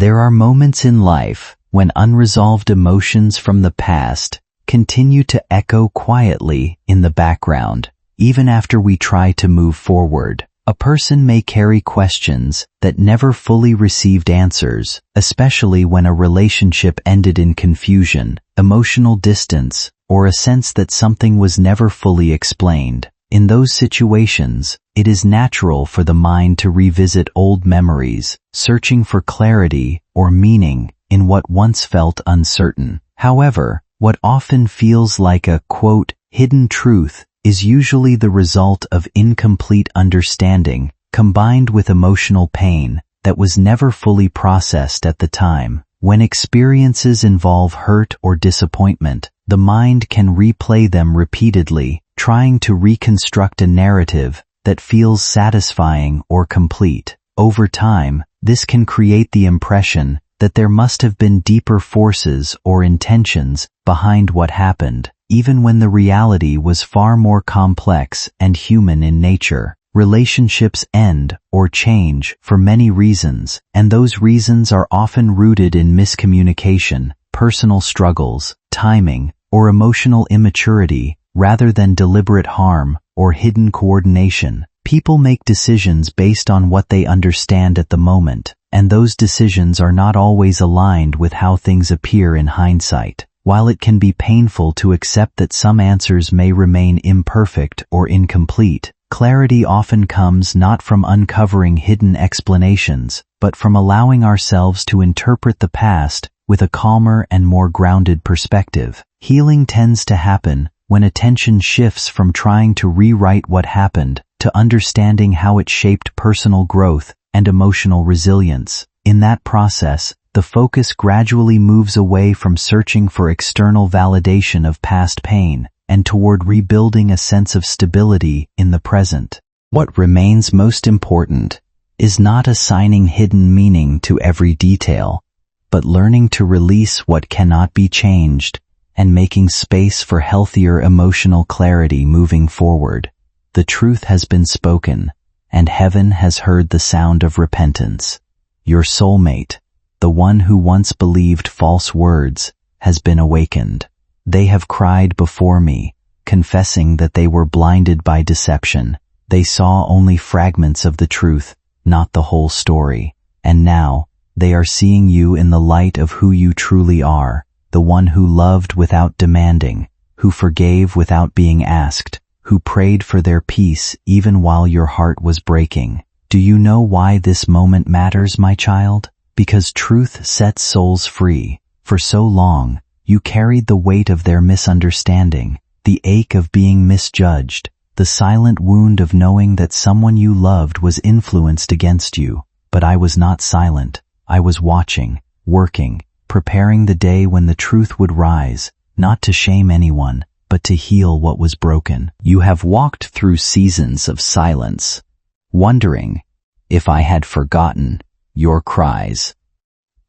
There are moments in life when unresolved emotions from the past continue to echo quietly in the background, even after we try to move forward. A person may carry questions that never fully received answers, especially when a relationship ended in confusion, emotional distance, or a sense that something was never fully explained. In those situations, it is natural for the mind to revisit old memories, searching for clarity or meaning in what once felt uncertain. However, what often feels like a, quote, hidden truth is usually the result of incomplete understanding combined with emotional pain that was never fully processed at the time. When experiences involve hurt or disappointment, the mind can replay them repeatedly, trying to reconstruct a narrative that feels satisfying or complete. Over time, this can create the impression that there must have been deeper forces or intentions behind what happened, even when the reality was far more complex and human in nature. Relationships end or change for many reasons, and those reasons are often rooted in miscommunication, personal struggles, timing, or emotional immaturity, rather than deliberate harm or hidden coordination. People make decisions based on what they understand at the moment, and those decisions are not always aligned with how things appear in hindsight. While it can be painful to accept that some answers may remain imperfect or incomplete, clarity often comes not from uncovering hidden explanations, but from allowing ourselves to interpret the past with a calmer and more grounded perspective. Healing tends to happen when attention shifts from trying to rewrite what happened to understanding how it shaped personal growth and emotional resilience. In that process, the focus gradually moves away from searching for external validation of past pain and toward rebuilding a sense of stability in the present. What remains most important is not assigning hidden meaning to every detail, but learning to release what cannot be changed and making space for healthier emotional clarity moving forward. The truth has been spoken, and heaven has heard the sound of repentance. Your soulmate, the one who once believed false words, has been awakened. They have cried before me, confessing that they were blinded by deception. They saw only fragments of the truth, not the whole story. And now, they are seeing you in the light of who you truly are, the one who loved without demanding, who forgave without being asked, who prayed for their peace even while your heart was breaking. Do you know why this moment matters, my child? Because truth sets souls free. For so long, you carried the weight of their misunderstanding, the ache of being misjudged, the silent wound of knowing that someone you loved was influenced against you. But I was not silent. I was watching, working, preparing the day when the truth would rise, not to shame anyone, but to heal what was broken. You have walked through seasons of silence, wondering if I had forgotten your cries.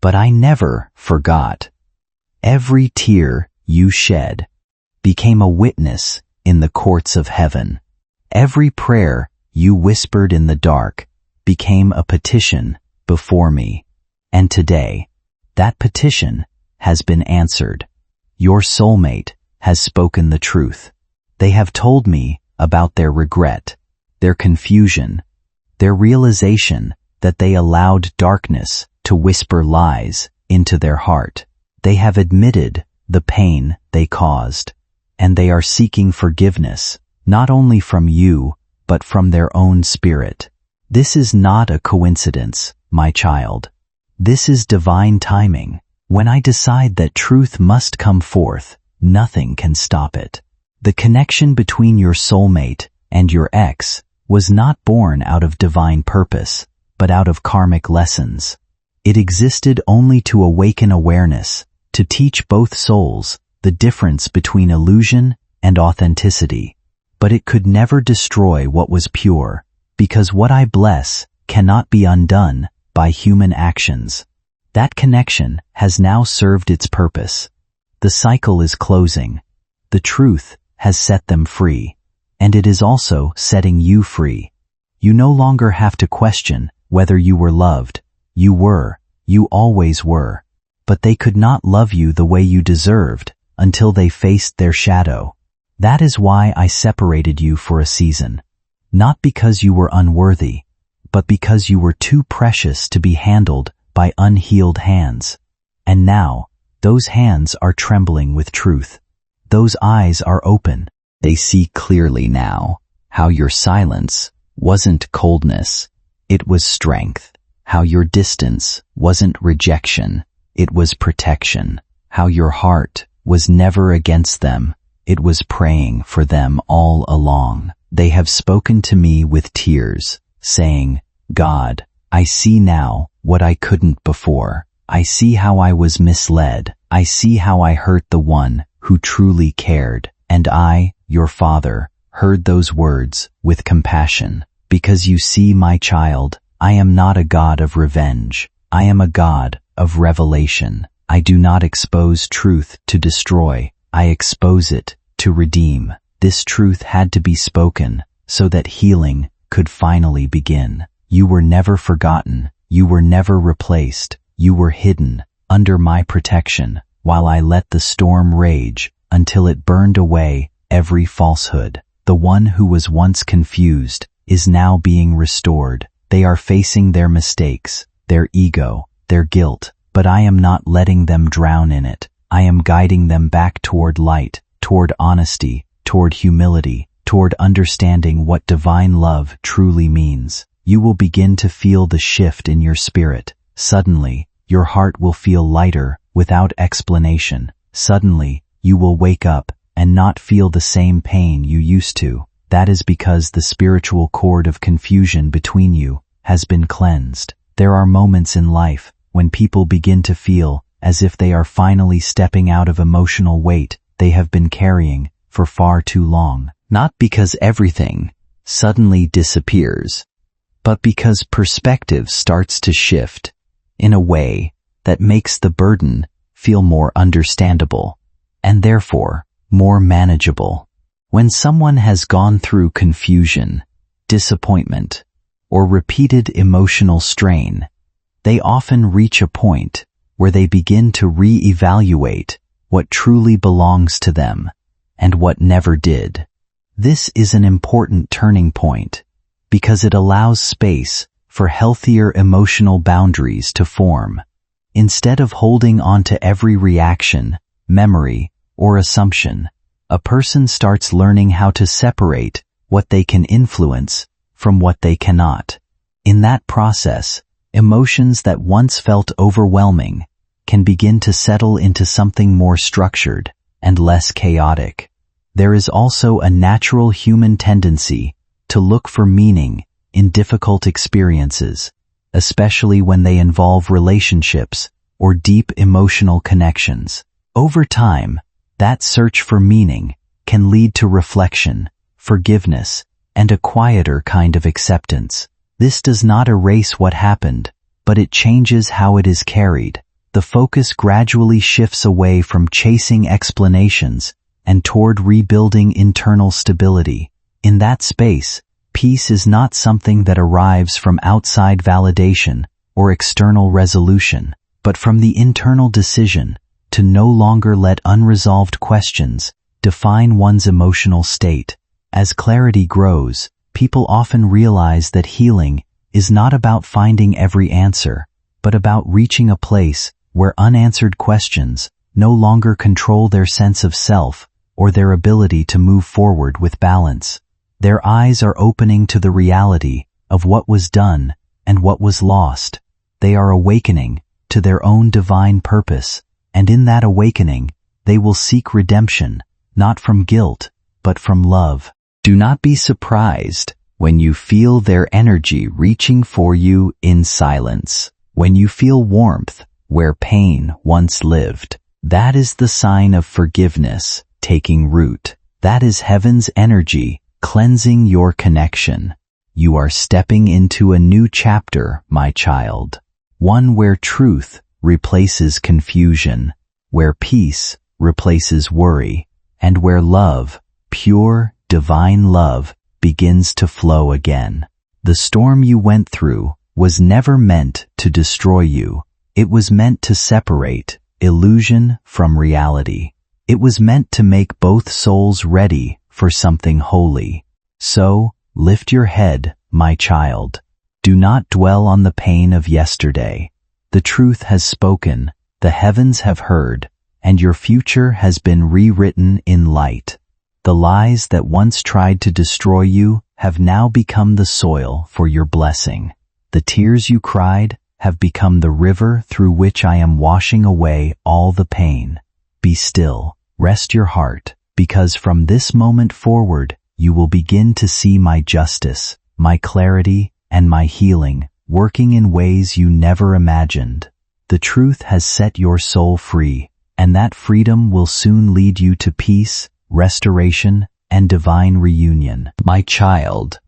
But I never forgot. Every tear you shed became a witness in the courts of heaven. Every prayer you whispered in the dark became a petition before me. And today, that petition has been answered. Your soulmate has spoken the truth. They have told me about their regret, their confusion, their realization that they allowed darkness to whisper lies into their heart. They have admitted the pain they caused, and they are seeking forgiveness, not only from you, but from their own spirit. This is not a coincidence, my child. This is divine timing. When I decide that truth must come forth, nothing can stop it. The connection between your soulmate and your ex was not born out of divine purpose, but out of karmic lessons. It existed only to awaken awareness, to teach both souls the difference between illusion and authenticity. But it could never destroy what was pure, because what I bless cannot be undone by human actions. That connection has now served its purpose. The cycle is closing. The truth has set them free, and it is also setting you free. You no longer have to question whether you were loved. You You always were. But they could not love you the way you deserved until they faced their shadow. That is why I separated you for a season. Not because you were unworthy, but because you were too precious to be handled by unhealed hands. And now, those hands are trembling with truth. Those eyes are open. They see clearly now how your silence wasn't coldness, it was strength. How your distance wasn't rejection, it was protection. How your heart was never against them, it was praying for them all along. They have spoken to me with tears, saying, God, I see now what I couldn't before. I see how I was misled. I see how I hurt the one who truly cared. And I, your father, heard those words with compassion. Because you see, my child, I am not a God of revenge. I am a God of revelation. I do not expose truth to destroy. I expose it to redeem. This truth had to be spoken so that healing could finally begin. You were never forgotten. You were never replaced. You were hidden under my protection while I let the storm rage until it burned away every falsehood. The one who was once confused is now being restored. They are facing their mistakes, their ego, their guilt, but I am not letting them drown in it. I am guiding them back toward light, toward honesty, toward humility, toward understanding what divine love truly means. You will begin to feel the shift in your spirit. Suddenly, your heart will feel lighter without explanation. Suddenly, you will wake up and not feel the same pain you used to. That is because the spiritual cord of confusion between you has been cleansed. There are moments in life when people begin to feel as if they are finally stepping out of emotional weight they have been carrying for far too long. Not because everything suddenly disappears, but because perspective starts to shift in a way that makes the burden feel more understandable and therefore more manageable. When someone has gone through confusion, disappointment, or repeated emotional strain, they often reach a point where they begin to re-evaluate what truly belongs to them and what never did. This is an important turning point because it allows space for healthier emotional boundaries to form. Instead of holding on to every reaction, memory, or assumption, a person starts learning how to separate what they can influence from what they cannot. In that process, emotions that once felt overwhelming can begin to settle into something more structured and less chaotic. There is also a natural human tendency to look for meaning in difficult experiences, especially when they involve relationships or deep emotional connections. Over time, that search for meaning can lead to reflection, forgiveness, and a quieter kind of acceptance. This does not erase what happened, but it changes how it is carried. The focus gradually shifts away from chasing explanations and toward rebuilding internal stability. In that space, peace is not something that arrives from outside validation or external resolution, but from the internal decision to no longer let unresolved questions define one's emotional state. As clarity grows, people often realize that healing is not about finding every answer, but about reaching a place where unanswered questions no longer control their sense of self or their ability to move forward with balance. Their eyes are opening to the reality of what was done and what was lost. They are awakening to their own divine purpose, and in that awakening, they will seek redemption, not from guilt, but from love. Do not be surprised when you feel their energy reaching for you in silence. When you feel warmth where pain once lived, that is the sign of forgiveness taking root. That is heaven's energy cleansing your connection. You are stepping into a new chapter, my child. One where truth replaces confusion, where peace replaces worry, and where love, pure, divine love, begins to flow again. The storm you went through was never meant to destroy you. It was meant to separate illusion from reality. It was meant to make both souls ready for something holy. So, lift your head, my child. Do not dwell on the pain of yesterday. The truth has spoken, the heavens have heard, and your future has been rewritten in light. The lies that once tried to destroy you have now become the soil for your blessing. The tears you cried have become the river through which I am washing away all the pain. Be still, rest your heart, because from this moment forward, you will begin to see my justice, my clarity, and my healing, working in ways you never imagined. The truth has set your soul free, and that freedom will soon lead you to peace, restoration, and divine reunion. My child,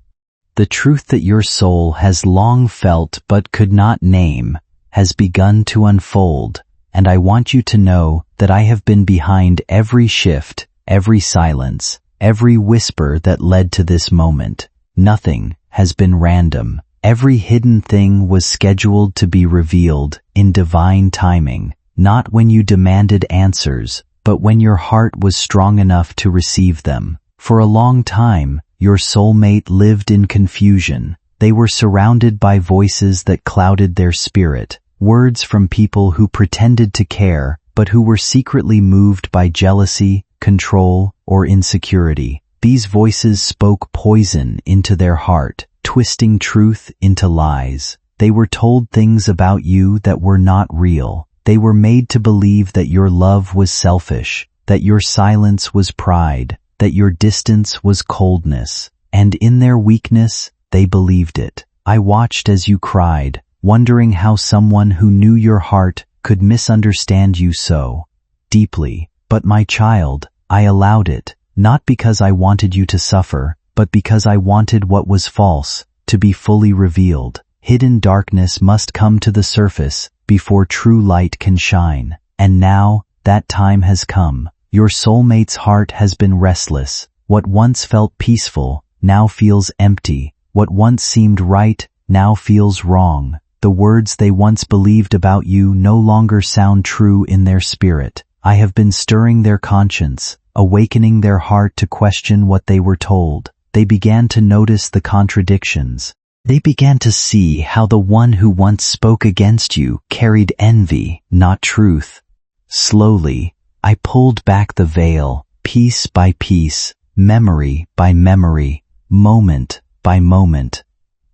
the truth that your soul has long felt but could not name has begun to unfold, and I want you to know that I have been behind every shift, every silence, every whisper that led to this moment. Nothing has been random. Every hidden thing was scheduled to be revealed in divine timing, not when you demanded answers, but when your heart was strong enough to receive them. For a long time, your soulmate lived in confusion. They were surrounded by voices that clouded their spirit, words from people who pretended to care, but who were secretly moved by jealousy, control, or insecurity. These voices spoke poison into their heart, twisting truth into lies. They were told things about you that were not real. They were made to believe that your love was selfish, that your silence was pride, that your distance was coldness, and in their weakness, they believed it. I watched as you cried, wondering how someone who knew your heart could misunderstand you so deeply. But my child, I allowed it, not because I wanted you to suffer, but because I wanted what was false to be fully revealed. Hidden darkness must come to the surface before true light can shine. And now, that time has come. Your soulmate's heart has been restless. What once felt peaceful now feels empty. What once seemed right now feels wrong. The words they once believed about you no longer sound true in their spirit. I have been stirring their conscience, awakening their heart to question what they were told. They began to notice the contradictions. They began to see how the one who once spoke against you carried envy, not truth. Slowly, I pulled back the veil, piece by piece, memory by memory, moment by moment,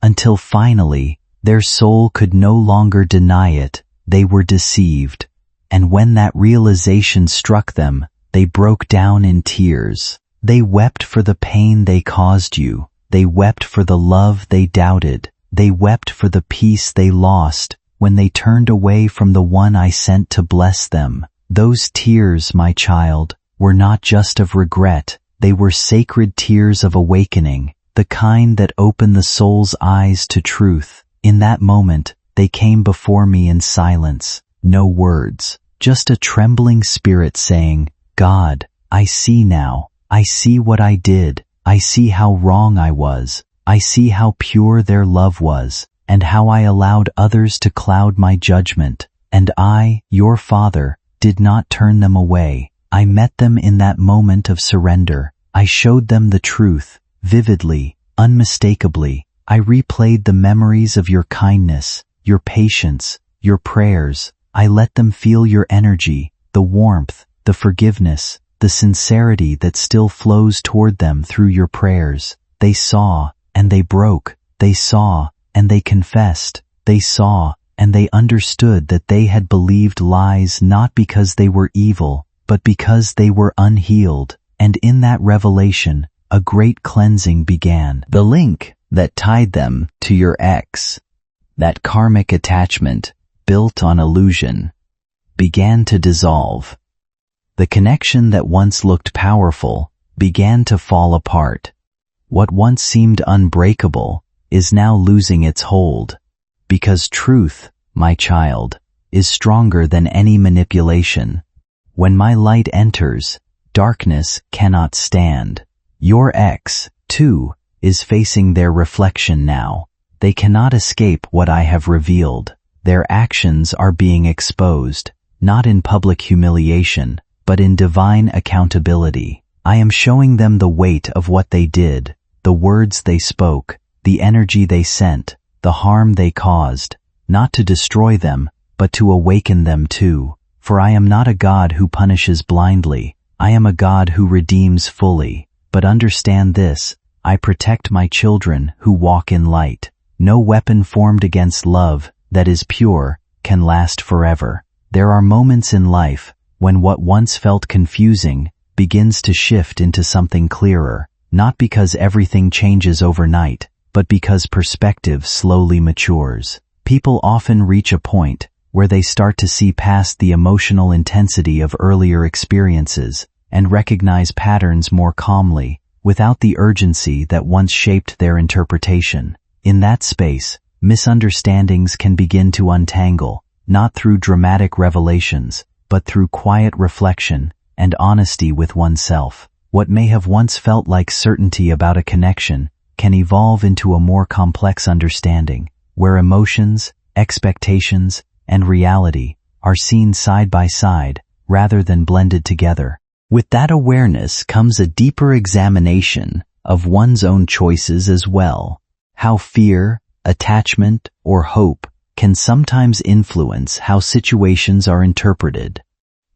until finally, their soul could no longer deny it. They were deceived. And when that realization struck them, they broke down in tears. They wept for the pain they caused you. They wept for the love they doubted. They wept for the peace they lost when they turned away from the one I sent to bless them. Those tears, my child, were not just of regret. They were sacred tears of awakening, the kind that open the soul's eyes to truth. In that moment, they came before me in silence, no words, just a trembling spirit saying, God, I see now. I see what I did. I see how wrong I was. I see how pure their love was, and how I allowed others to cloud my judgment. And I, your father, did not turn them away. I met them in that moment of surrender. I showed them the truth, vividly, unmistakably. I replayed the memories of your kindness, your patience, your prayers. I let them feel your energy, the warmth, the forgiveness, the sincerity that still flows toward them through your prayers. They saw, and they broke. They saw, and they confessed. They saw, and they understood that they had believed lies not because they were evil, but because they were unhealed. And in that revelation, a great cleansing began. The link that tied them to your ex, that karmic attachment built on illusion, began to dissolve. The connection that once looked powerful began to fall apart. What once seemed unbreakable is now losing its hold. Because truth, my child, is stronger than any manipulation. When my light enters, darkness cannot stand. Your ex, too, is facing their reflection now. They cannot escape what I have revealed. their actions are being exposed, not in public humiliation, but in divine accountability. I am showing them the weight of what they did, the words they spoke, the energy they sent, the harm they caused, not to destroy them, but to awaken them too. For I am not a God who punishes blindly, I am a God who redeems fully. But understand this, I protect my children who walk in light. No weapon formed against love, that is pure, can last forever. There are moments in life when what once felt confusing begins to shift into something clearer, not because everything changes overnight, but because perspective slowly matures. People often reach a point where they start to see past the emotional intensity of earlier experiences and recognize patterns more calmly, without the urgency that once shaped their interpretation. In that space, misunderstandings can begin to untangle, not through dramatic revelations, but through quiet reflection and honesty with oneself. What may have once felt like certainty about a connection can evolve into a more complex understanding, where emotions, expectations, and reality are seen side by side rather than blended together. With that awareness comes a deeper examination of one's own choices as well. How fear, attachment, or hope can sometimes influence how situations are interpreted,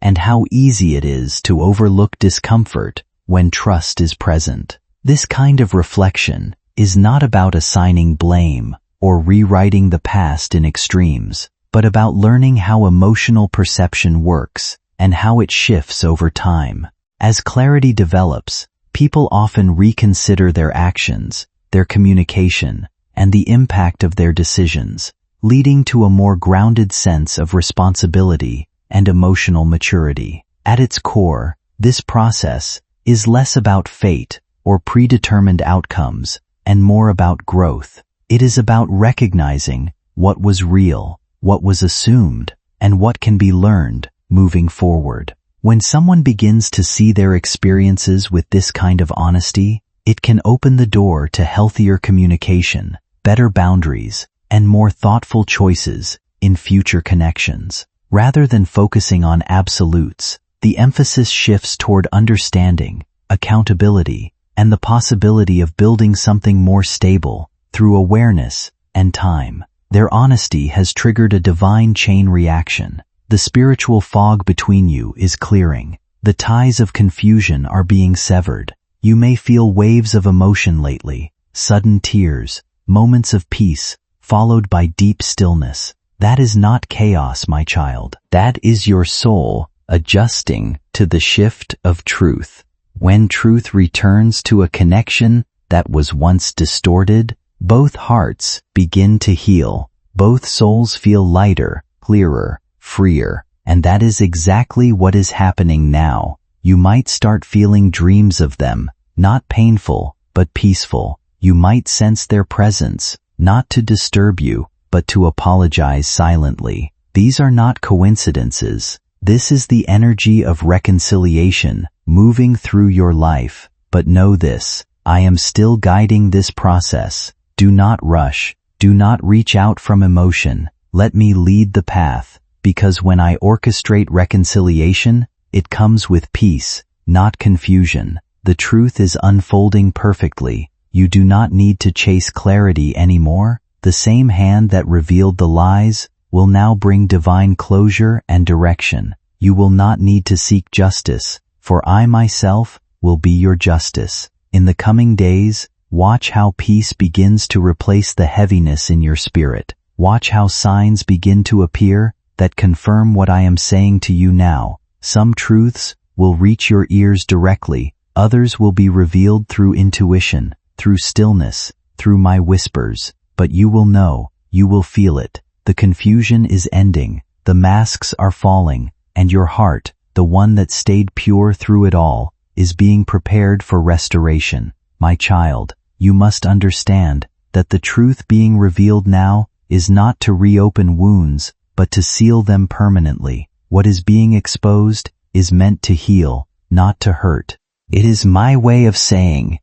and how easy it is to overlook discomfort when trust is present. This kind of reflection is not about assigning blame or rewriting the past in extremes, but about learning how emotional perception works and how it shifts over time. As clarity develops, people often reconsider their actions, their communication, and the impact of their decisions, leading to a more grounded sense of responsibility and emotional maturity. At its core, this process is less about fate or predetermined outcomes and more about growth. It is about recognizing what was real, what was assumed, and what can be learned moving forward. When someone begins to see their experiences with this kind of honesty, it can open the door to healthier communication, better boundaries, and more thoughtful choices in future connections. Rather than focusing on absolutes, the emphasis shifts toward understanding, accountability, and the possibility of building something more stable through awareness and time. Their honesty has triggered a divine chain reaction. The spiritual fog between you is clearing. The ties of confusion are being severed. You may feel waves of emotion lately, sudden tears, moments of peace, followed by deep stillness. That is not chaos, my child. That is your soul adjusting to the shift of truth. When truth returns to a connection that was once distorted, both hearts begin to heal. Both souls feel lighter, clearer, freer. And that is exactly what is happening now. You might start feeling dreams of them, not painful, but peaceful. You might sense their presence, not to disturb you, but to apologize silently. These are not coincidences. This is the energy of reconciliation moving through your life. But know this, I am still guiding this process. Do not rush. Do not reach out from emotion. Let me lead the path, because when I orchestrate reconciliation, it comes with peace, not confusion. The truth is unfolding perfectly. You do not need to chase clarity anymore. The same hand that revealed the lies will now bring divine closure and direction. You will not need to seek justice, for I myself will be your justice. In the coming days, watch how peace begins to replace the heaviness in your spirit. Watch how signs begin to appear that confirm what I am saying to you now. Some truths will reach your ears directly, others will be revealed through intuition, through stillness, through my whispers. But you will know, you will feel it. The confusion is ending, the masks are falling, and your heart, the one that stayed pure through it all, is being prepared for restoration. My child, you must understand that the truth being revealed now is not to reopen wounds, but to seal them permanently. What is being exposed is meant to heal, not to hurt. It is my way of saying,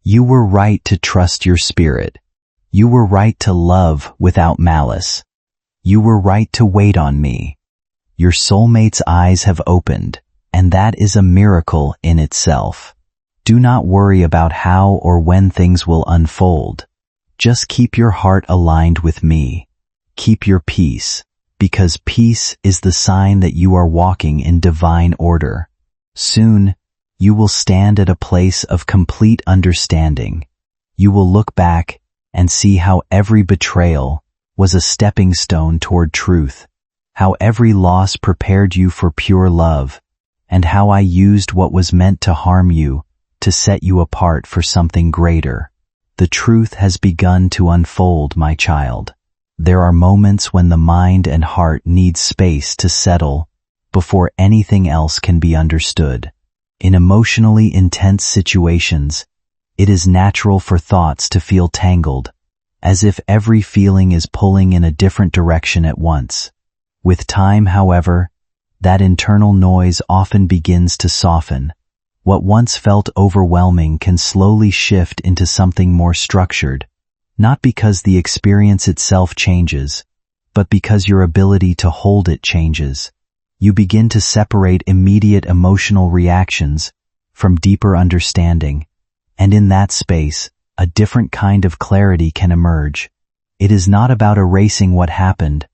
you were right to trust your spirit. You were right to love without malice. You were right to wait on me. Your soulmate's eyes have opened, and that is a miracle in itself. Do not worry about how or when things will unfold. Just keep your heart aligned with me. Keep your peace, because peace is the sign that you are walking in divine order. Soon, you will stand at a place of complete understanding. You will look back and see how every betrayal was a stepping stone toward truth, how every loss prepared you for pure love, and how I used what was meant to harm you to set you apart for something greater. The truth has begun to unfold, my child. There are moments when the mind and heart need space to settle before anything else can be understood. In emotionally intense situations, it is natural for thoughts to feel tangled, as if every feeling is pulling in a different direction at once. With time, however, that internal noise often begins to soften. What once felt overwhelming can slowly shift into something more structured, not because the experience itself changes, but because your ability to hold it changes. You begin to separate immediate emotional reactions from deeper understanding, and in that space, a different kind of clarity can emerge. It is not about erasing what happened,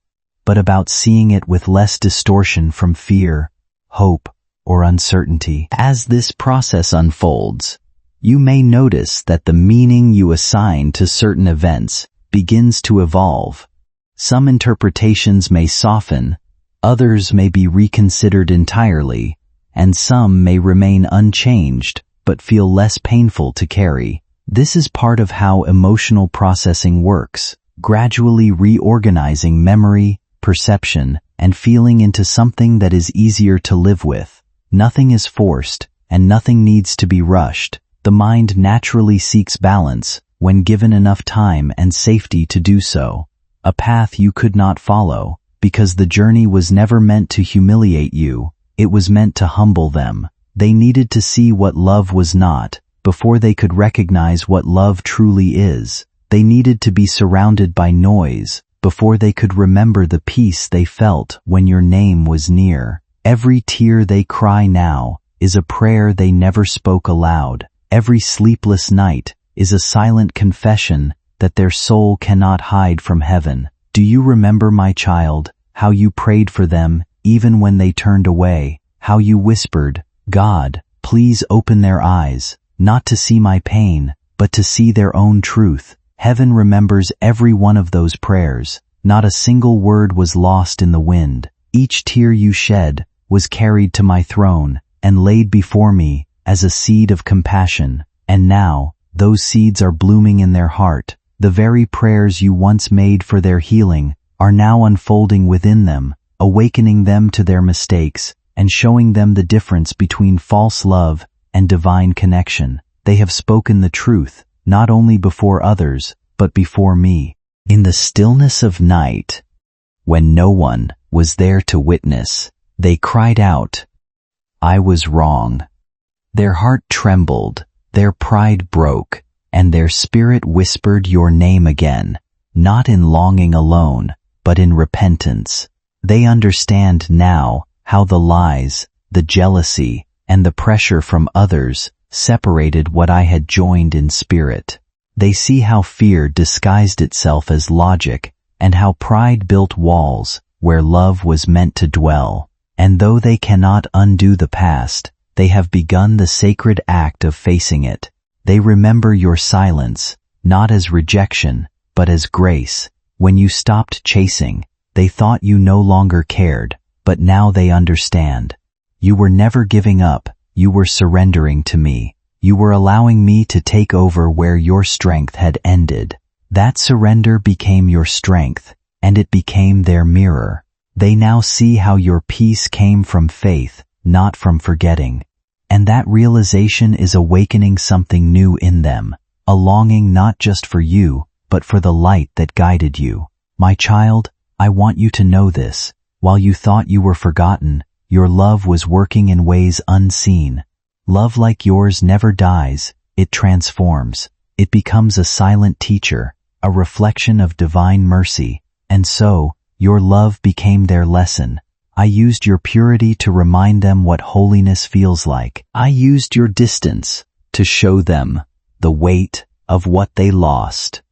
but about seeing it with less distortion from fear, hope, or uncertainty. As this process unfolds, you may notice that the meaning you assign to certain events begins to evolve. Some interpretations may soften, others may be reconsidered entirely, and some may remain unchanged but feel less painful to carry. This is part of how emotional processing works, gradually reorganizing memory, perception, and feeling into something that is easier to live with. Nothing is forced, and nothing needs to be rushed. The mind naturally seeks balance when given enough time and safety to do so. A path you could not follow, because the journey was never meant to humiliate you, it was meant to humble them. They needed to see what love was not, before they could recognize what love truly is. They needed to be surrounded by noise, before they could remember the peace they felt when your name was near. Every tear they cry now is a prayer they never spoke aloud. Every sleepless night is a silent confession that their soul cannot hide from heaven. Do you remember, my child, how you prayed for them even when they turned away? How you whispered, "God, please open their eyes, not to see my pain, but to see their own truth." Heaven remembers every one of those prayers. Not a single word was lost in the wind. Each tear you shed was carried to my throne and laid before me as a seed of compassion. And now, those seeds are blooming in their heart. The very prayers you once made for their healing are now unfolding within them, awakening them to their mistakes and showing them the difference between false love and divine connection. They have spoken the truth, not only before others, but before me. In the stillness of night, when no one was there to witness, they cried out, "I was wrong." Their heart trembled, their pride broke, and their spirit whispered your name again, not in longing alone, but in repentance. They understand now how the lies, the jealousy, and the pressure from others separated what I had joined in spirit. They see how fear disguised itself as logic, and how pride built walls where love was meant to dwell. And though they cannot undo the past, they have begun the sacred act of facing it. They remember your silence, not as rejection, but as grace. When you stopped chasing, they thought you no longer cared, but now they understand. You were never giving up, you were surrendering to me. You were allowing me to take over where your strength had ended. That surrender became your strength, and it became their mirror. They now see how your peace came from faith, not from forgetting. And that realization is awakening something new in them, a longing not just for you, but for the light that guided you. My child, I want you to know this. While you thought you were forgotten, your love was working in ways unseen. Love like yours never dies, it transforms. It becomes a silent teacher, a reflection of divine mercy, and so, Your love became their lesson. I used your purity to remind them what holiness feels like. I used your distance to show them the weight of what they lost.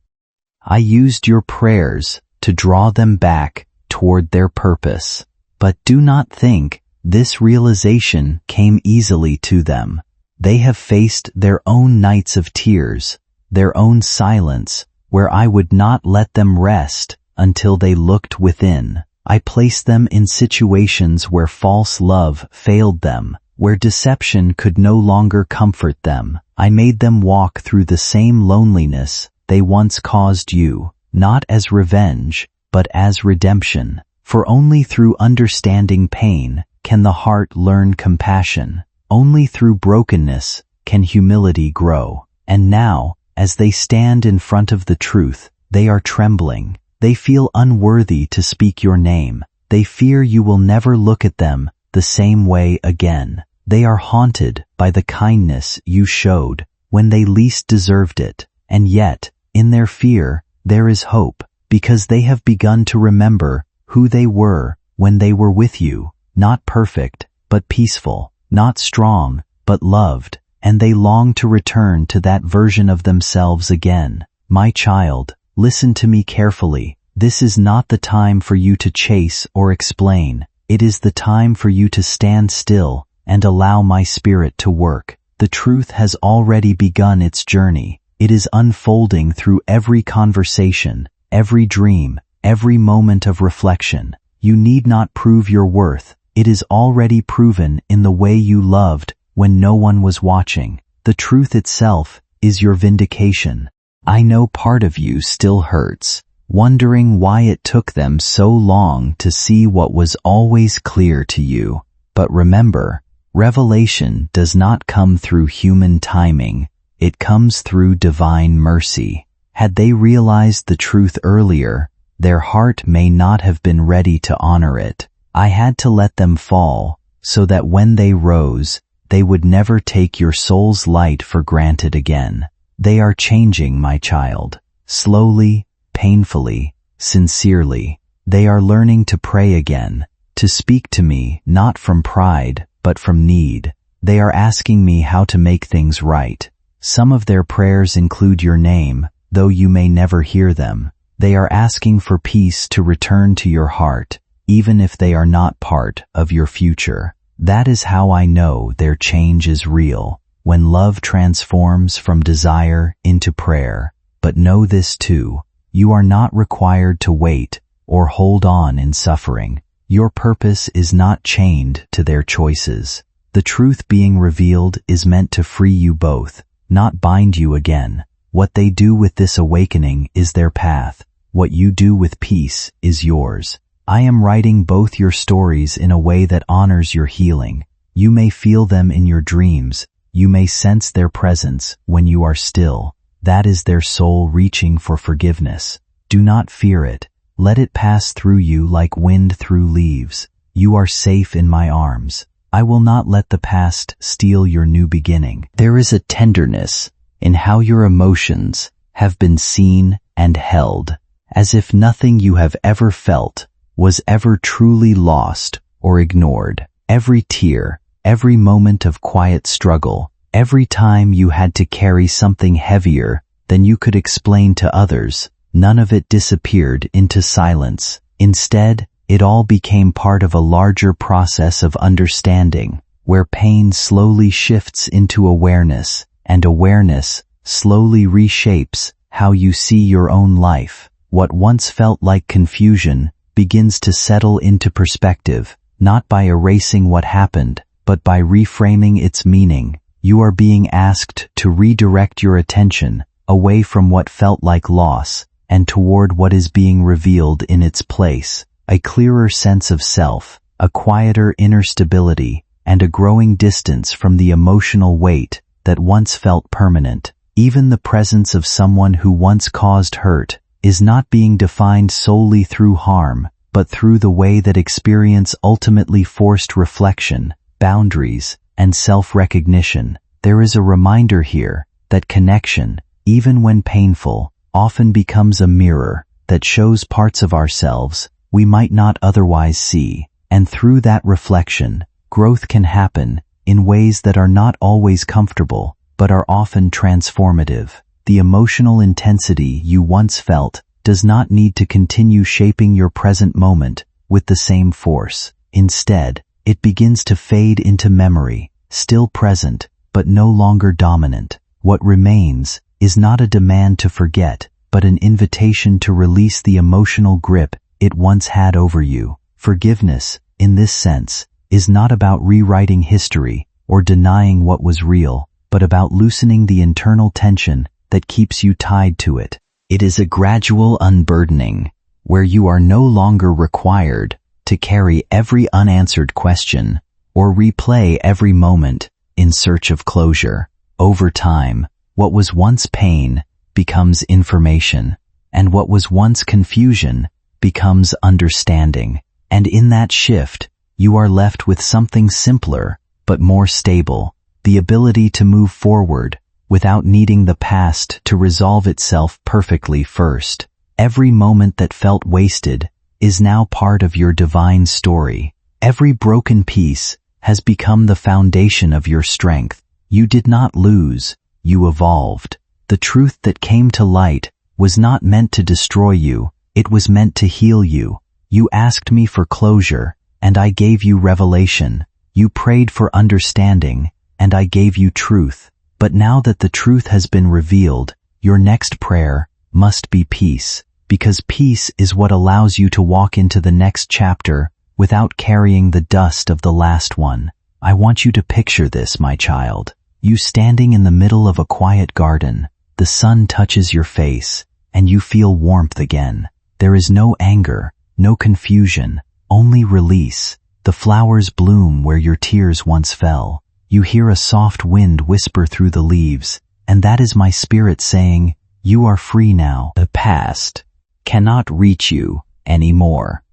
I used your prayers to draw them back toward their purpose. But do not think this realization came easily to them. They have faced their own nights of tears, their own silence, where I would not let them rest until they looked within. I placed them in situations where false love failed them, where deception could no longer comfort them. I made them walk through the same loneliness they once caused you, not as revenge, but as redemption. For only through understanding pain can the heart learn compassion. Only through brokenness can humility grow. And now, as they stand in front of the truth, they are trembling. They feel unworthy to speak your name. They fear you will never look at them the same way again. They are haunted by the kindness you showed when they least deserved it. And yet, in their fear, there is hope, because they have begun to remember who they were when they were with you, not perfect, but peaceful, not strong, but loved, and they long to return to that version of themselves again. My child, listen to me carefully. This is not the time for you to chase or explain. It is the time for you to stand still and allow my spirit to work. The truth has already begun its journey. It is unfolding through every conversation, every dream, every moment of reflection. You need not prove your worth. It is already proven in the way you loved when no one was watching. The truth itself is your vindication. I know part of you still hurts, wondering why it took them so long to see what was always clear to you. But remember, revelation does not come through human timing. It comes through divine mercy. Had they realized the truth earlier, their heart may not have been ready to honor it. I had to let them fall, so that when they rose, they would never take your soul's light for granted again. They are changing, my child. Slowly, painfully, sincerely. They are learning to pray again, to speak to me not from pride, but from need. They are asking me how to make things right. Some of their prayers include your name, though you may never hear them. They are asking for peace to return to your heart, even if they are not part of your future. That is how I know their change is real, when love transforms from desire into prayer. But know this too, you are not required to wait or hold on in suffering. Your purpose is not chained to their choices. The truth being revealed is meant to free you both, not bind you again. What they do with this awakening is their path. What you do with peace is yours. I am writing both your stories in a way that honors your healing. You may feel them in your dreams. You may sense their presence when you are still. That is their soul reaching for forgiveness. Do not fear it. Let it pass through you like wind through leaves. You are safe in my arms. I will not let the past steal your new beginning. There is a tenderness in how your emotions have been seen and held, as if nothing you have ever felt was ever truly lost or ignored. Every tear, every moment of quiet struggle, every time you had to carry something heavier than you could explain to others, none of it disappeared into silence. Instead, it all became part of a larger process of understanding, where pain slowly shifts into awareness, and awareness slowly reshapes how you see your own life. What once felt like confusion begins to settle into perspective, not by erasing what happened, but by reframing its meaning. You are being asked to redirect your attention away from what felt like loss and toward what is being revealed in its place. A clearer sense of self, a quieter inner stability, and a growing distance from the emotional weight that once felt permanent. Even the presence of someone who once caused hurt is not being defined solely through harm, but through the way that experience ultimately forced reflection, boundaries, and self-recognition. There is a reminder here that connection, even when painful, often becomes a mirror that shows parts of ourselves we might not otherwise see, and through that reflection, growth can happen in ways that are not always comfortable, but are often transformative. The emotional intensity you once felt does not need to continue shaping your present moment with the same force. Instead, it begins to fade into memory, still present, but no longer dominant. What remains is not a demand to forget, but an invitation to release the emotional grip it once had over you. Forgiveness, in this sense, is not about rewriting history or denying what was real, but about loosening the internal tension that keeps you tied to it. It is a gradual unburdening, where you are no longer required to carry every unanswered question or replay every moment in search of closure. Over time, what was once pain becomes information, and what was once confusion becomes understanding. And in that shift, you are left with something simpler but more stable, the ability to move forward without needing the past to resolve itself perfectly first. Every moment that felt wasted is now part of your divine story. Every broken piece has become the foundation of your strength. You did not lose, you evolved. The truth that came to light was not meant to destroy you, it was meant to heal you. You asked me for closure, and I gave you revelation. You prayed for understanding, and I gave you truth. But now that the truth has been revealed, your next prayer must be peace, because peace is what allows you to walk into the next chapter without carrying the dust of the last one. I want you to picture this, my child. You standing in the middle of a quiet garden. The sun touches your face, and you feel warmth again. There is no anger, no confusion, only release. The flowers bloom where your tears once fell. You hear a soft wind whisper through the leaves, and that is my spirit saying, you are free now. The past cannot reach you anymore.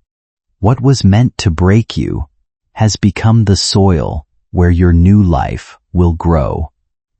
What was meant to break you has become the soil where your new life will grow.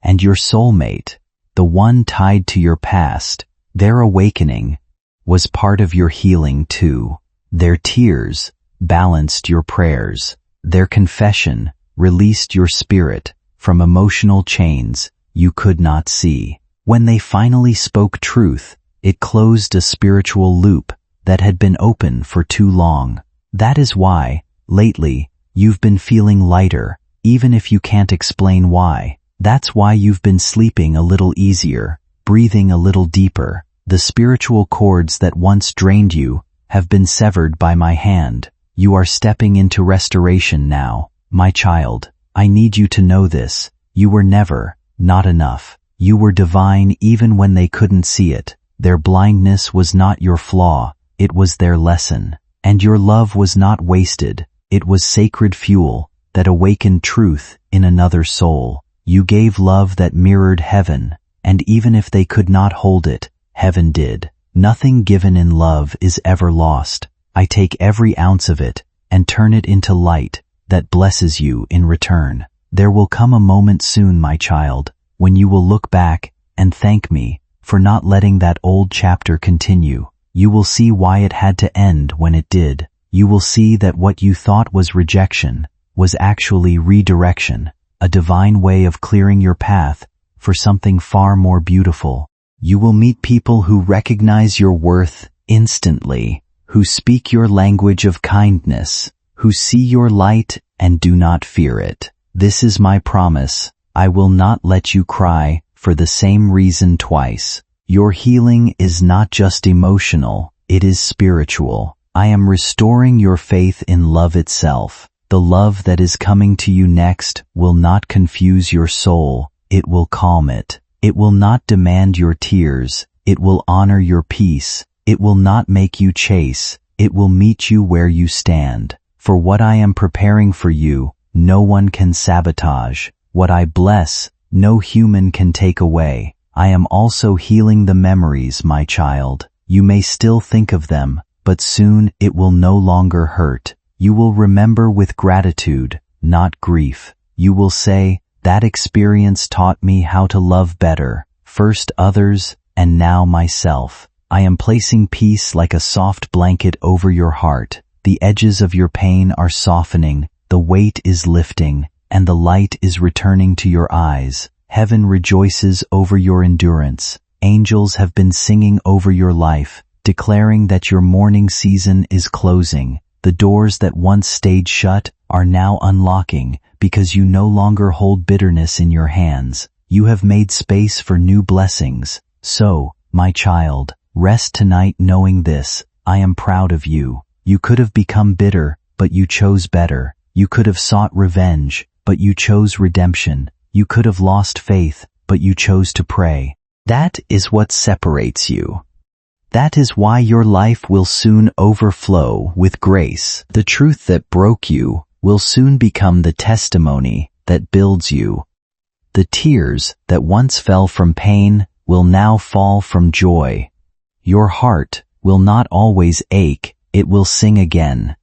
And your soulmate, the one tied to your past, their awakening was part of your healing too. Their tears balanced your prayers. Their confession released your spirit from emotional chains you could not see. When they finally spoke truth, it closed a spiritual loop that had been open for too long. That is why, lately, you've been feeling lighter, even if you can't explain why. That's why you've been sleeping a little easier, breathing a little deeper. The spiritual cords that once drained you have been severed by my hand. You are stepping into restoration now. My child, I need you to know this. You were never not enough. You were divine even when they couldn't see it. Their blindness was not your flaw, it was their lesson. And your love was not wasted, it was sacred fuel that awakened truth in another soul. You gave love that mirrored heaven, and even if they could not hold it, heaven did. Nothing given in love is ever lost. I take every ounce of it and turn it into light that blesses you in return. There will come a moment soon, my child, when you will look back and thank me for not letting that old chapter continue. You will see why it had to end when it did. You will see that what you thought was rejection was actually redirection, a divine way of clearing your path for something far more beautiful. You will meet people who recognize your worth instantly, who speak your language of kindness, who see your light and do not fear it. This is my promise. I will not let you cry for the same reason twice. Your healing is not just emotional, it is spiritual. I am restoring your faith in love itself. The love that is coming to you next will not confuse your soul, it will calm it. It will not demand your tears, it will honor your peace. It will not make you chase, it will meet you where you stand. For what I am preparing for you, no one can sabotage. What I bless, no human can take away. I am also healing the memories, my child. You may still think of them, but soon it will no longer hurt. You will remember with gratitude, not grief. You will say, that experience taught me how to love better, first others and now myself. I am placing peace like a soft blanket over your heart. The edges of your pain are softening, the weight is lifting, and the light is returning to your eyes. Heaven rejoices over your endurance. Angels have been singing over your life, declaring that your mourning season is closing. The doors that once stayed shut are now unlocking because you no longer hold bitterness in your hands. You have made space for new blessings. So, my child, rest tonight knowing this: I am proud of you. You could have become bitter, but you chose better. You could have sought revenge, but you chose redemption. You could have lost faith, but you chose to pray. That is what separates you. That is why your life will soon overflow with grace. The truth that broke you will soon become the testimony that builds you. The tears that once fell from pain will now fall from joy. Your heart will not always ache, it will sing again.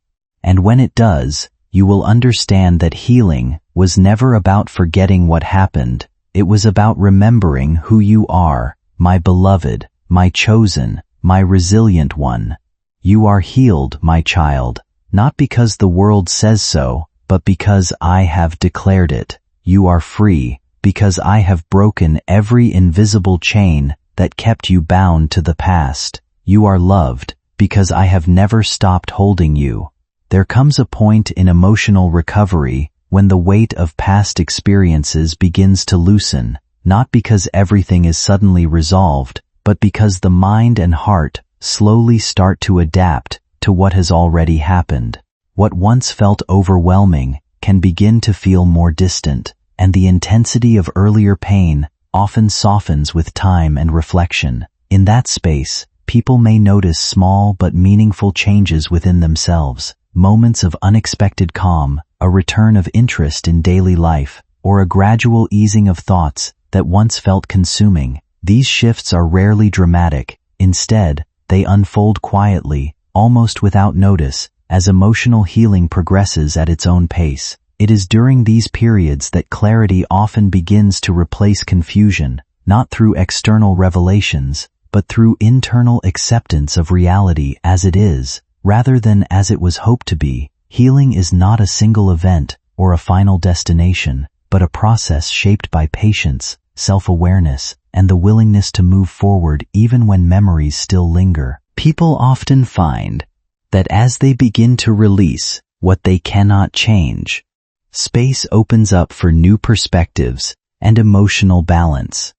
And when it does, you will understand that healing was never about forgetting what happened. It was about remembering who you are, my beloved, my chosen, my resilient one. You are healed, my child, not because the world says so, but because I have declared it. You are free, because I have broken every invisible chain that kept you bound to the past. You are loved, because I have never stopped holding you. There comes a point in emotional recovery when the weight of past experiences begins to loosen, not because everything is suddenly resolved, but because the mind and heart slowly start to adapt to what has already happened. What once felt overwhelming can begin to feel more distant, and the intensity of earlier pain often softens with time and reflection. In that space, people may notice small but meaningful changes within themselves, moments of unexpected calm, a return of interest in daily life, or a gradual easing of thoughts that once felt consuming. These shifts are rarely dramatic. Instead, they unfold quietly, almost without notice, as emotional healing progresses at its own pace. It is during these periods that clarity often begins to replace confusion, not through external revelations, but through internal acceptance of reality as it is, rather than as it was hoped to be. Healing is not a single event or a final destination, but a process shaped by patience, self-awareness, and the willingness to move forward even when memories still linger. People often find that as they begin to release what they cannot change, space opens up for new perspectives and emotional balance.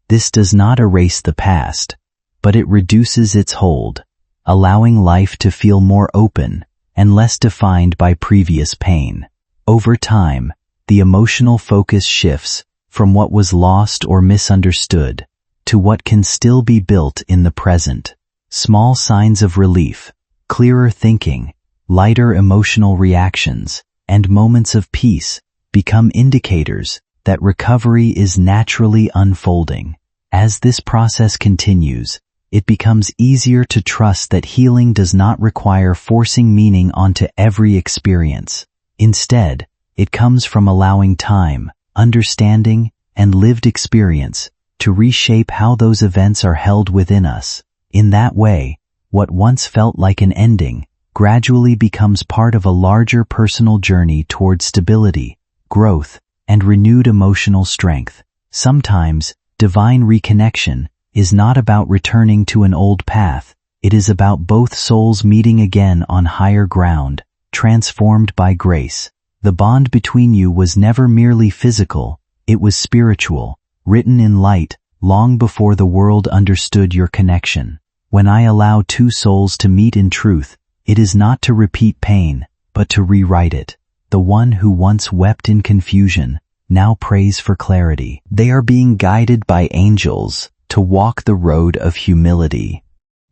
This does not erase the past, but it reduces its hold, allowing life to feel more open and less defined by previous pain. Over time, the emotional focus shifts from what was lost or misunderstood to what can still be built in the present. Small signs of relief, clearer thinking, lighter emotional reactions, and moments of peace become indicators that recovery is naturally unfolding. As this process continues, it becomes easier to trust that healing does not require forcing meaning onto every experience. Instead, it comes from allowing time, understanding, and lived experience to reshape how those events are held within us. In that way, what once felt like an ending gradually becomes part of a larger personal journey toward stability, growth, and renewed emotional strength. Sometimes, divine reconnection is not about returning to an old path. It is about both souls meeting again on higher ground, transformed by grace. The bond between you was never merely physical, it was spiritual, written in light long before the world understood your connection. When I allow two souls to meet in truth, it is not to repeat pain, but to rewrite it. The one who once wept in confusion now prays for clarity. They are being guided by angels to walk the road of humility.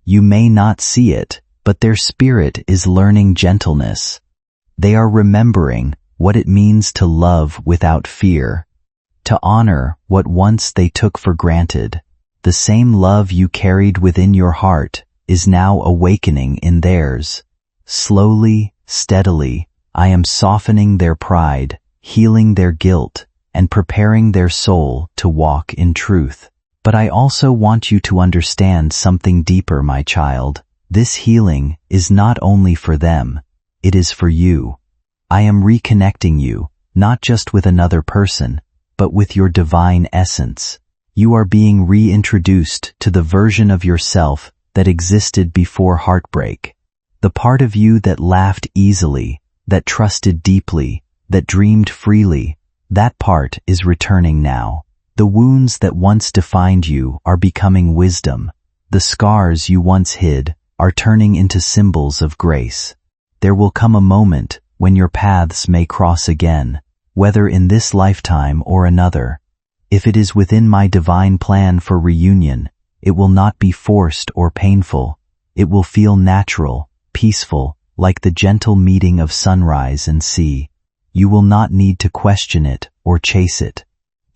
You may not see it, but their spirit is learning gentleness. They are remembering what it means to love without fear, to honor what once they took for granted. The same love you carried within your heart is now awakening in theirs. Slowly, steadily, I am softening their pride, healing their guilt, and preparing their soul to walk in truth. But I also want you to understand something deeper, my child. This healing is not only for them, it is for you. I am reconnecting you, not just with another person, but with your divine essence. You are being reintroduced to the version of yourself that existed before heartbreak. The part of you that laughed easily, that trusted deeply, that dreamed freely, that part is returning now. The wounds that once defined you are becoming wisdom. The scars you once hid are turning into symbols of grace. There will come a moment when your paths may cross again, whether in this lifetime or another. If it is within my divine plan for reunion, it will not be forced or painful. It will feel natural, peaceful, like the gentle meeting of sunrise and sea. You will not need to question it or chase it.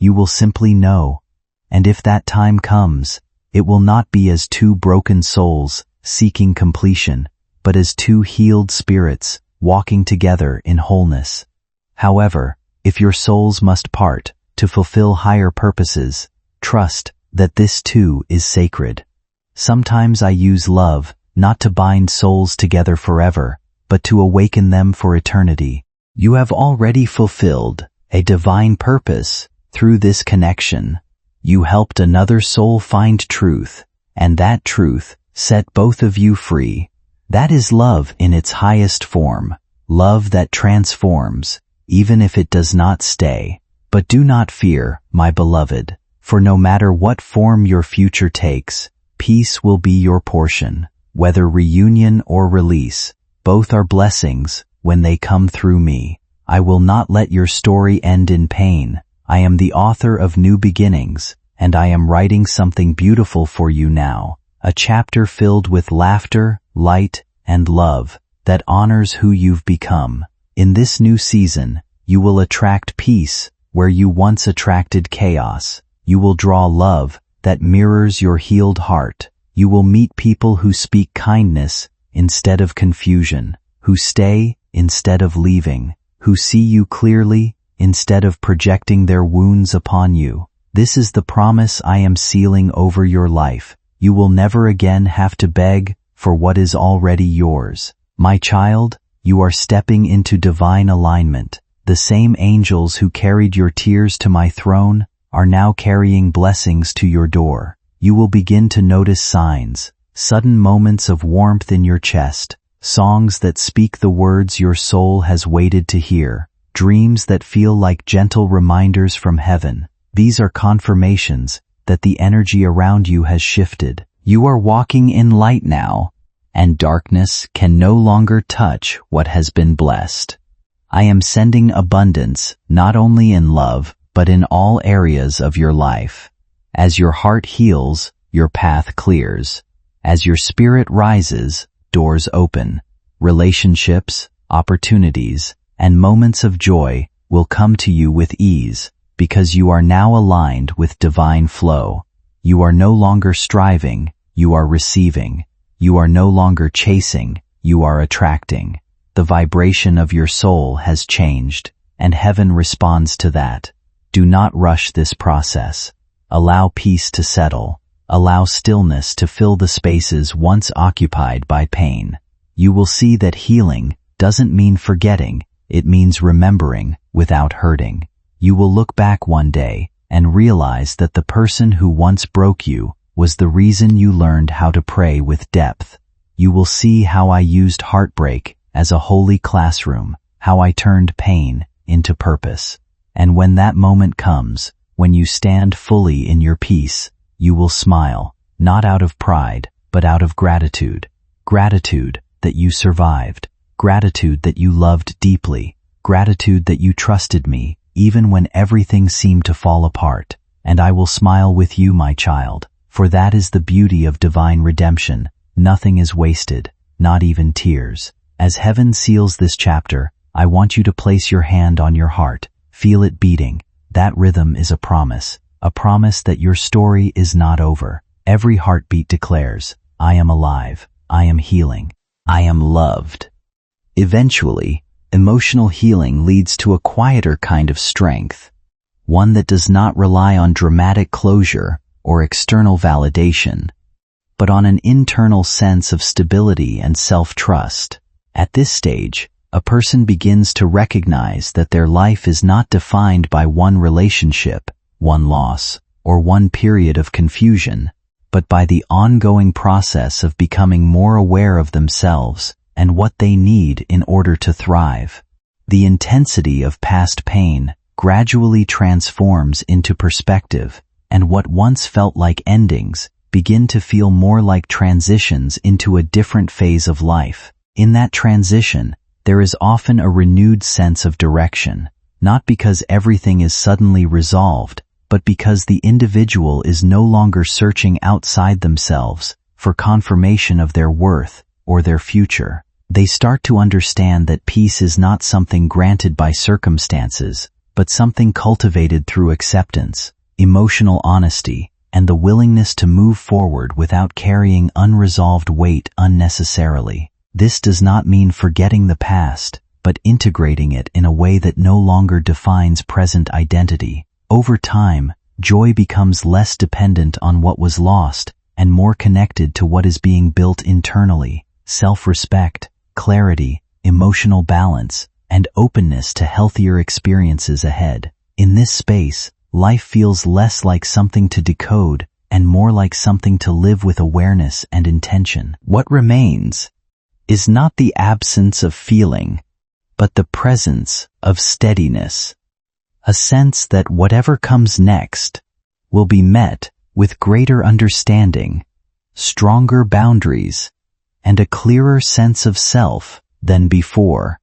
You will simply know. And if that time comes, it will not be as two broken souls seeking completion, but as two healed spirits walking together in wholeness. However, if your souls must part to fulfill higher purposes, trust that this too is sacred. Sometimes I use love not to bind souls together forever, but to awaken them for eternity. You have already fulfilled a divine purpose through this connection. You helped another soul find truth, and that truth set both of you free. That is love in its highest form, love that transforms, even if it does not stay. But do not fear, my beloved, for no matter what form your future takes, peace will be your portion. Whether reunion or release, both are blessings when they come through me. I will not let your story end in pain. I am the author of new beginnings, and I am writing something beautiful for you now, a chapter filled with laughter, light, and love that honors who you've become. In this new season, you will attract peace where you once attracted chaos. You will draw love that mirrors your healed heart. You will meet people who speak kindness instead of confusion, who stay instead of leaving, who see you clearly instead of projecting their wounds upon you. This is the promise I am sealing over your life. You will never again have to beg for what is already yours. My child, you are stepping into divine alignment. The same angels who carried your tears to my throne are now carrying blessings to your door. You will begin to notice signs, sudden moments of warmth in your chest, songs that speak the words your soul has waited to hear, dreams that feel like gentle reminders from heaven. These are confirmations that the energy around you has shifted. You are walking in light now, and darkness can no longer touch what has been blessed. I am sending abundance not only in love, but in all areas of your life. As your heart heals, your path clears. As your spirit rises, doors open. Relationships, opportunities, and moments of joy will come to you with ease, because you are now aligned with divine flow. You are no longer striving, you are receiving. You are no longer chasing, you are attracting. The vibration of your soul has changed, and heaven responds to that. Do not rush this process. Allow peace to settle. Allow stillness to fill the spaces once occupied by pain. You will see that healing doesn't mean forgetting, it means remembering without hurting. You will look back one day and realize that the person who once broke you was the reason you learned how to pray with depth. You will see how I used heartbreak as a holy classroom, how I turned pain into purpose. And when that moment comes, when you stand fully in your peace, you will smile, not out of pride, but out of gratitude. Gratitude that you survived. Gratitude that you loved deeply. Gratitude that you trusted me, even when everything seemed to fall apart. And I will smile with you, my child, for that is the beauty of divine redemption. Nothing is wasted, not even tears. As heaven seals this chapter, I want you to place your hand on your heart. Feel it beating. That rhythm is a promise that your story is not over. Every heartbeat declares, I am alive, I am healing, I am loved. Eventually, emotional healing leads to a quieter kind of strength, one that does not rely on dramatic closure, or external validation, but on an internal sense of stability and self-trust. At this stage, a person begins to recognize that their life is not defined by one relationship, one loss, or one period of confusion, but by the ongoing process of becoming more aware of themselves and what they need in order to thrive. The intensity of past pain gradually transforms into perspective, and what once felt like endings begin to feel more like transitions into a different phase of life. In that transition, there is often a renewed sense of direction, not because everything is suddenly resolved, but because the individual is no longer searching outside themselves for confirmation of their worth or their future. They start to understand that peace is not something granted by circumstances, but something cultivated through acceptance, emotional honesty, and the willingness to move forward without carrying unresolved weight unnecessarily. This does not mean forgetting the past, but integrating it in a way that no longer defines present identity. Over time, joy becomes less dependent on what was lost and more connected to what is being built internally: self-respect, clarity, emotional balance, and openness to healthier experiences ahead. In this space, life feels less like something to decode and more like something to live with awareness and intention. What remains is not the absence of feeling, but the presence of steadiness, a sense that whatever comes next will be met with greater understanding, stronger boundaries, and a clearer sense of self than before.